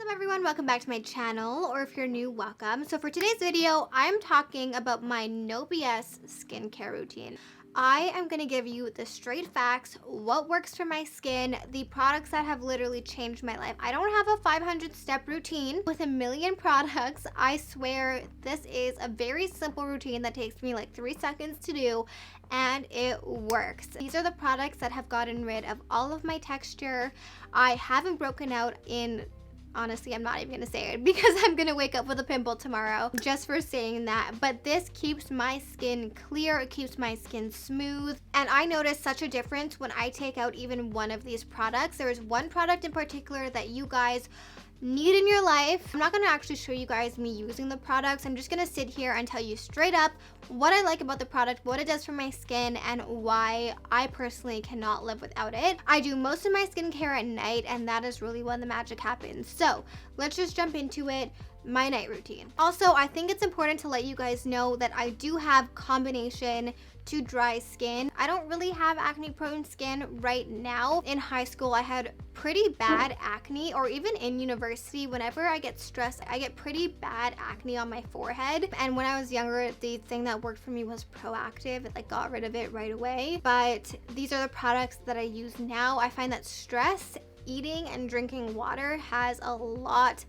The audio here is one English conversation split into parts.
What's up everyone, welcome back to my channel, or if you're new, welcome. So for today's video, I'm talking about my no BS skincare routine. I am going to give you the straight facts, what works for my skin, the products that have literally changed my life. I don't have a 500-step routine with a million products. I swear this is a very simple routine that takes me like 3 seconds to do, and it works. These are the products that have gotten rid of all of my texture. I haven't broken out in... Honestly, I'm not even gonna say it because I'm gonna wake up with a pimple tomorrow just for saying that. But this keeps my skin clear, it keeps my skin smooth. And I notice such a difference when I take out even one of these products. There is one product in particular that you guys need in your life. I'm not gonna actually show you guys me using the products. I'm just gonna sit here and tell you straight up what I like about the product, what it does for my skin, and why I personally cannot live without it. I do most of my skincare at night, and that is really when the magic happens. So let's just jump into it. My night routine. Also, I think it's important to let you guys know that I do have combination to dry skin. I don't really have acne prone skin right now. In high school, I had pretty bad acne, or even in university, whenever I get stressed, I get pretty bad acne on my forehead. And when I was younger, the thing that worked for me was Proactive. It like got rid of it right away. But these are the products that I use now. I find that stress, eating, and drinking water has a lot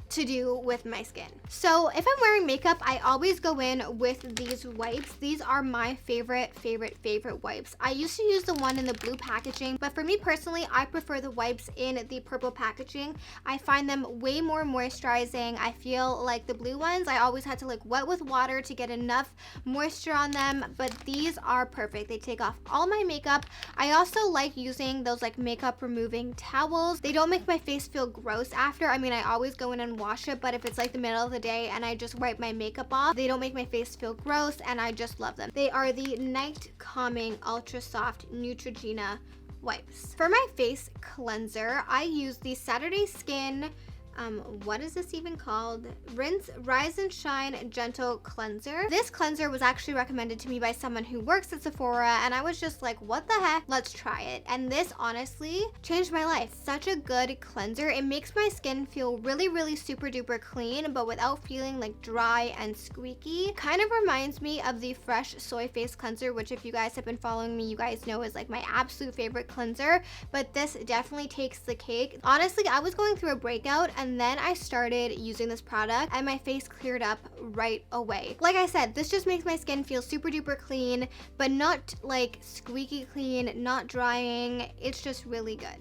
to do with my skin. So if I'm wearing makeup, I always go in with these wipes. These are my favorite wipes. I used to use the one in the blue packaging, but for me personally, I prefer the wipes in the purple packaging. I find them way more moisturizing. I feel like the blue ones, I always had to like wet with water to get enough moisture on them, but these are perfect. They take off all my makeup. I also like using those like makeup removing towels. They don't make my face feel gross after. I mean, I always go in and wash it, but if it's like the middle of the day and I just wipe my makeup off, they don't make my face feel gross, and I just love them. They are the Night Calming Ultra Soft Neutrogena wipes. For my face cleanser, I use the Saturday Skin what is this even called? Rise and Shine Gentle Cleanser. This cleanser was actually recommended to me by someone who works at Sephora, and I was just like, what the heck? Let's try it. And this honestly changed my life. Such a good cleanser. It makes my skin feel really super duper clean, but without feeling like dry and squeaky. Kind of reminds me of the Fresh Soy Face Cleanser, which if you guys have been following me, you guys know is like my absolute favorite cleanser, but this definitely takes the cake. Honestly, I was going through a breakout, and then I started using this product and my face cleared up right away. Like I said, this just makes my skin feel super duper clean, but not like squeaky clean, not drying. It's just really good.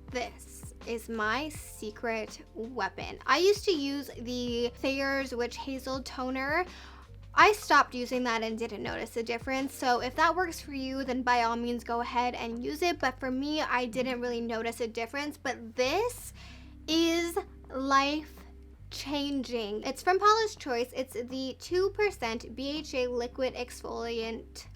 This is my secret weapon. I used to use the Thayer's Witch Hazel toner. I stopped using that and didn't notice a difference. So if that works for you, then by all means go ahead and use it. But for me, I didn't really notice a difference. But this is life changing. It's from Paula's Choice. It's the 2% BHA liquid exfoliant.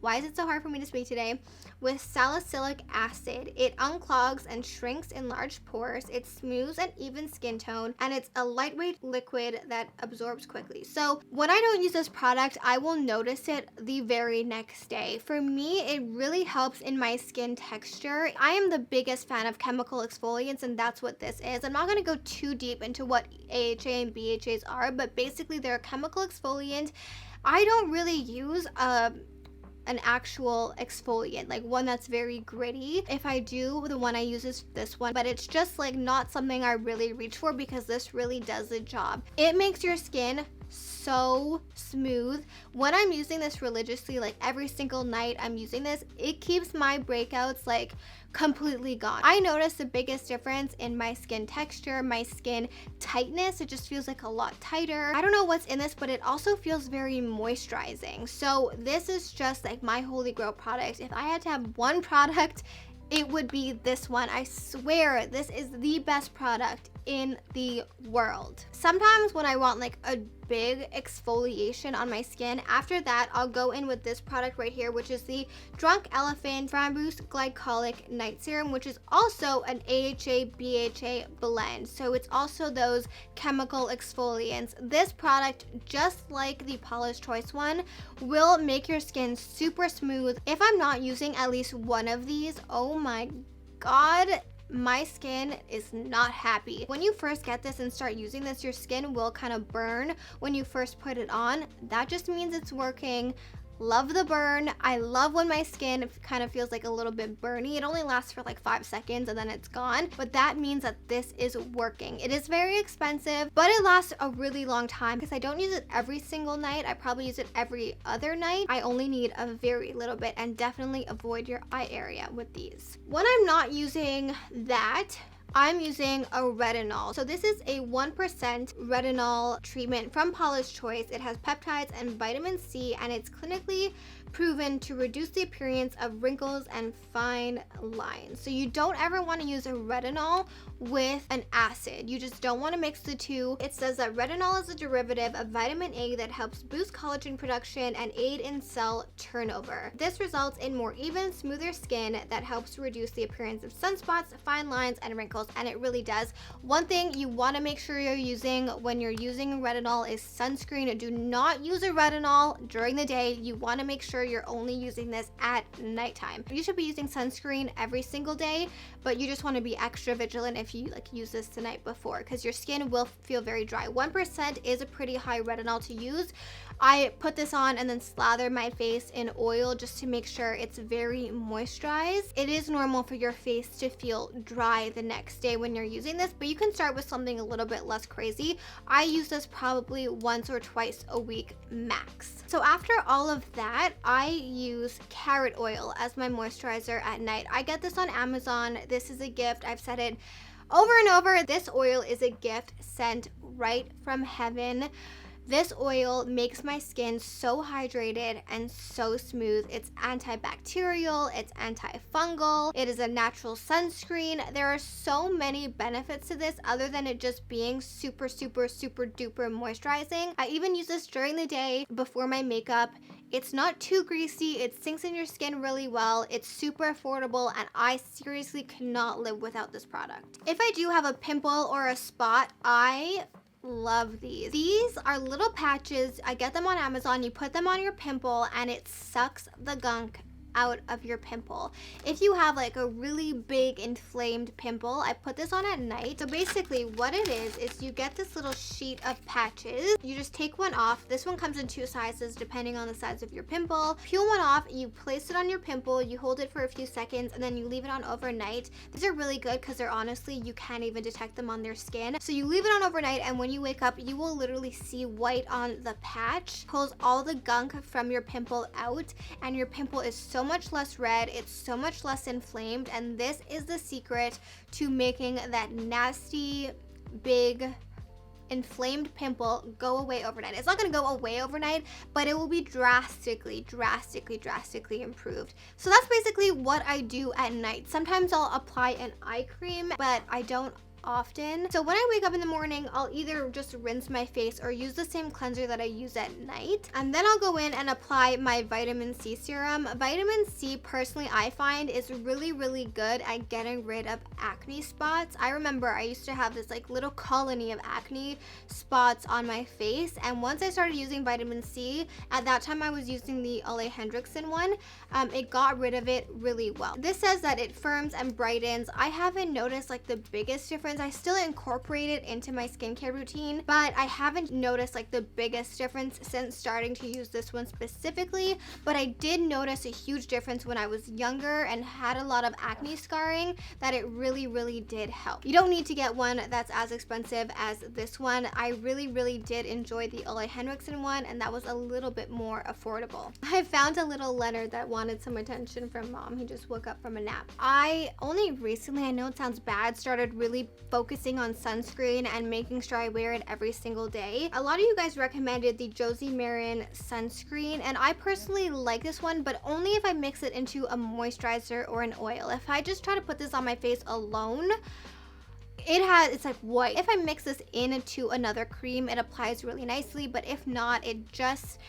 Why is it so hard for me to speak today? With salicylic acid. It unclogs and shrinks enlarged pores. It smooths an even skin tone, and it's a lightweight liquid that absorbs quickly. So when I don't use this product, I will notice it the very next day. For me, it really helps in my skin texture. I am the biggest fan of chemical exfoliants, and that's what this is. I'm not going to go too deep into what AHA and BHAs are, but basically they're a chemical exfoliant. I don't really use an actual exfoliant, like one that's very gritty. If I do, the one I use is this one, but it's just like not something I really reach for because this really does the job. It makes your skin so smooth. When I'm using this religiously, like every single night I'm using this, it keeps my breakouts like completely gone. I notice the biggest difference in my skin texture, my skin tightness. It just feels like a lot tighter. I don't know what's in this, but it also feels very moisturizing. So this is just like my holy grail product. If I had to have one product, it would be this one. I swear this is the best product in the world. Sometimes when I want like a big exfoliation on my skin, after that I'll go in with this product right here, which is the Drunk Elephant Framboos Glycolic Night Serum, which is also an AHA BHA blend. So it's also those chemical exfoliants. This product, just like the Paula's Choice one, will make your skin super smooth. If I'm not using at least one of these, oh my god, my skin is not happy. When you first get this and start using this, your skin will kind of burn when you first put it on. That just means it's working. Love the burn. I love when my skin kind of feels like a little bit burny. It only lasts for like 5 seconds and then it's gone, but that means that this is working. It is very expensive, but it lasts a really long time because I don't use it every single night. I probably use it every other night. I only need a very little bit, and definitely avoid your eye area with these. When I'm not using that, I'm using a retinol. So this is a 1% retinol treatment from Paula's Choice. It has peptides and vitamin C, and it's clinically proven to reduce the appearance of wrinkles and fine lines. So you don't ever want to use a retinol with an acid. You just don't want to mix the two. It says that retinol is a derivative of vitamin A that helps boost collagen production and aid in cell turnover. This results in more even, smoother skin that helps reduce the appearance of sunspots, fine lines, and wrinkles, and it really does. One thing you want to make sure you're using when you're using retinol is sunscreen. Do not use a retinol during the day. You want to make sure you're only using this at nighttime. You should be using sunscreen every single day, but you just want to be extra vigilant if you use this the night before, because your skin will feel very dry. 1% is a pretty high retinol to use. I put this on and then slather my face in oil just to make sure it's very moisturized. It is normal for your face to feel dry the next day when you're using this, but you can start with something a little bit less crazy. I use this probably once or twice a week max. So after all of that, I use carrot oil as my moisturizer at night. I get this on Amazon. This is a gift. I've said it over and over. This oil is a gift sent right from heaven. This oil makes my skin so hydrated and so smooth. It's antibacterial, it's antifungal, it is a natural sunscreen. There are so many benefits to this other than it just being super, super, super duper moisturizing. I even use this during the day before my makeup. It's not too greasy, it sinks in your skin really well, it's super affordable, and I seriously cannot live without this product. If I do have a pimple or a spot, I love these. These are little patches. I get them on Amazon. You put them on your pimple and it sucks the gunk out of your pimple. If you have like a really big inflamed pimple, I put this on at night. So basically what it is you get this little sheet of patches. You just take one off. This one comes in 2 sizes depending on the size of your pimple. Peel one off, you place it on your pimple, you hold it for a few seconds, and then you leave it on overnight. These are really good because they're honestly, you can't even detect them on their skin. So you leave it on overnight, and when you wake up, you will literally see white on the patch. Pulls all the gunk from your pimple out, and your pimple is so much less red, it's so much less inflamed, and this is the secret to making that nasty, big, inflamed pimple go away overnight. It's not going to go away overnight, but it will be drastically improved. So that's basically what I do at night. Sometimes I'll apply an eye cream, but I don't often. So when I wake up in the morning, I'll either just rinse my face or use the same cleanser that I use at night, and then I'll go in and apply my vitamin C serum. Vitamin C, personally, I find is really good at getting rid of acne spots. I remember I used to have this like little colony of acne spots on my face, and once I started using vitamin C, at that time I was using the Ole Hendrickson one, it got rid of it really well. This says that it firms and brightens. I haven't noticed like the biggest difference. I still incorporate it into my skincare routine, but I haven't noticed like the biggest difference since starting to use this one specifically, but I did notice a huge difference when I was younger and had a lot of acne scarring, that it really did help. You don't need to get one that's as expensive as this one. I really did enjoy the Ole Henriksen one, and that was a little bit more affordable. I found a little Leonard that wanted some attention from mom. He just woke up from a nap. I only recently, I know it sounds bad, started really focusing on sunscreen and making sure I wear it every single day. A lot of you guys recommended the Josie Maran sunscreen, and I personally like this one, but only if I mix it into a moisturizer or an oil. If I just try to put this on my face alone, it's like white. If I mix this into another cream, it applies really nicely, but if not, it just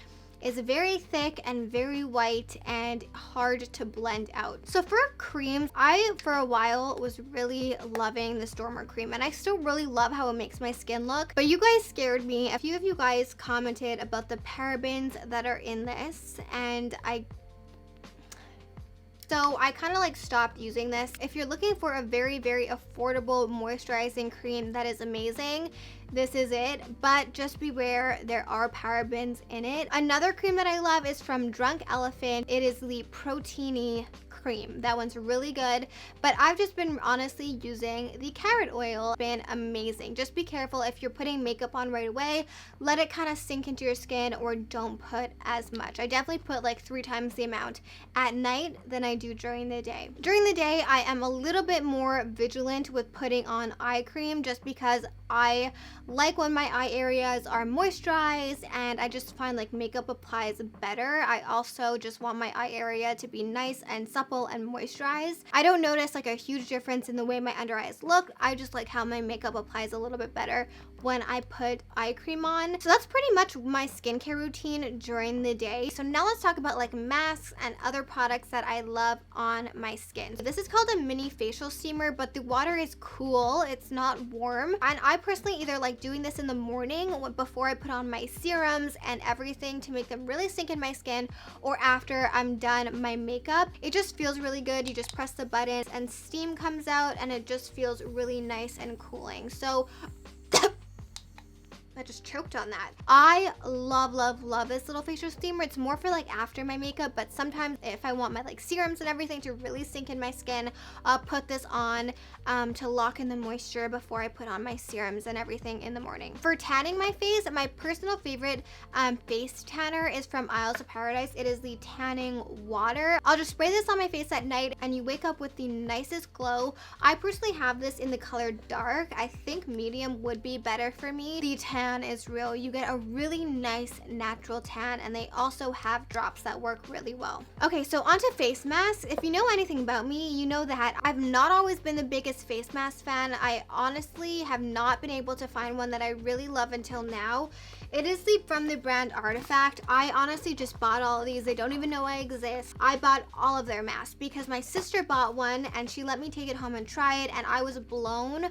is very thick and very white and hard to blend out. So for creams, I for a while was really loving this Dormer cream, and I still really love how it makes my skin look, but you guys scared me. A few of you guys commented about the parabens that are in this, and So I kind of like stopped using this. If you're looking for a very, very affordable moisturizing cream that is amazing, this is it, but just beware, there are parabens in it. Another cream that I love is from Drunk Elephant. It is the Proteiny cream. That one's really good, but I've just been honestly using the carrot oil. It's been amazing. Just be careful if you're putting makeup on right away. Let it kind of sink into your skin, or don't put as much. I definitely put like 3 times the amount at night than I do during the day. During the day, I am a little bit more vigilant with putting on eye cream, just because I like when my eye areas are moisturized, and I just find like makeup applies better. I also just want my eye area to be nice and supple and moisturized. I don't notice like a huge difference in the way my under eyes look. I just like how my makeup applies a little bit better when I put eye cream on. So that's pretty much my skincare routine during the day. So now let's talk about like masks and other products that I love on my skin. So this is called a mini facial steamer, but the water is cool. It's not warm. And I personally either like doing this in the morning before I put on my serums and everything to make them really sink in my skin, or after I'm done my makeup. It just feels really good. You just press the button and steam comes out, and it just feels really nice and cooling. So I just choked on that. I love, love, love this little facial steamer. It's more for like after my makeup, but sometimes if I want my like serums and everything to really sink in my skin, I'll put this on to lock in the moisture before I put on my serums and everything in the morning. For tanning my face, my personal favorite face tanner is from Isles of Paradise. It is the tanning water. I'll just spray this on my face at night, and you wake up with the nicest glow. I personally have this in the color dark. I think medium would be better for me. The tan is real. You get a really nice natural tan, and they also have drops that work really well. Okay, so onto face masks. If you know anything about me, you know that I've not always been the biggest face mask fan. I honestly have not been able to find one that I really love until now. It is from the brand Artifact. I honestly just bought all of these. They don't even know I exist. I bought all of their masks because my sister bought one and she let me take it home and try it, and I was blown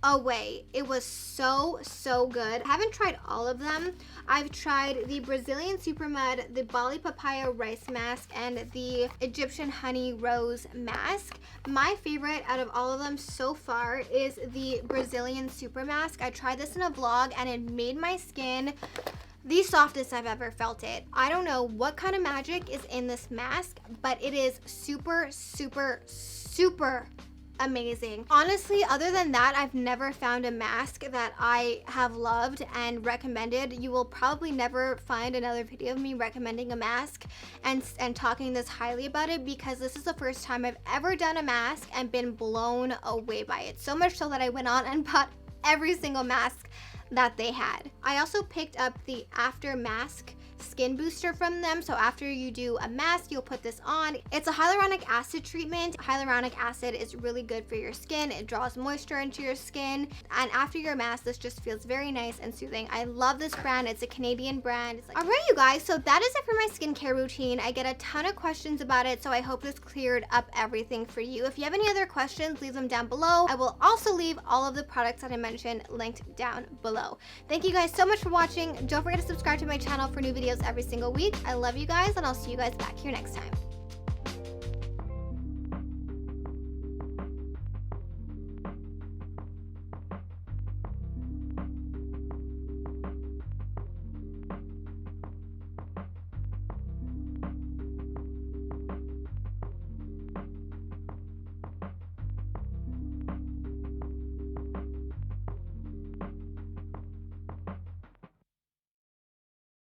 away. It was so good. I haven't tried all of them. I've tried the Brazilian Super Mud, the Bali Papaya Rice Mask, and the Egyptian Honey Rose Mask. My favorite out of all of them so far is the Brazilian Super Mask. I tried this in a vlog, and it made my skin the softest I've ever felt it. I don't know what kind of magic is in this mask, but it is super amazing. Honestly, other than that, I've never found a mask that I have loved and recommended. You will probably never find another video of me recommending a mask and talking this highly about it, because this is the first time I've ever done a mask and been blown away by it. So much so that I went on and bought every single mask that they had. I also picked up the After Mask skin booster from them. So after you do a mask, you'll put this on. It's a hyaluronic acid treatment. Hyaluronic acid is really good for your skin. It draws moisture into your skin, and after your mask, this just feels very nice and soothing. I love this brand. It's a Canadian brand. All right, you guys, so that is it for my skincare routine. I get a ton of questions about it, so I hope this cleared up everything for you. If you have any other questions, leave them down below. I will also leave all of the products that I mentioned linked down below. Thank you guys so much for watching. Don't forget to subscribe to my channel for new videos every single week. I love you guys, and I'll see you guys back here next time.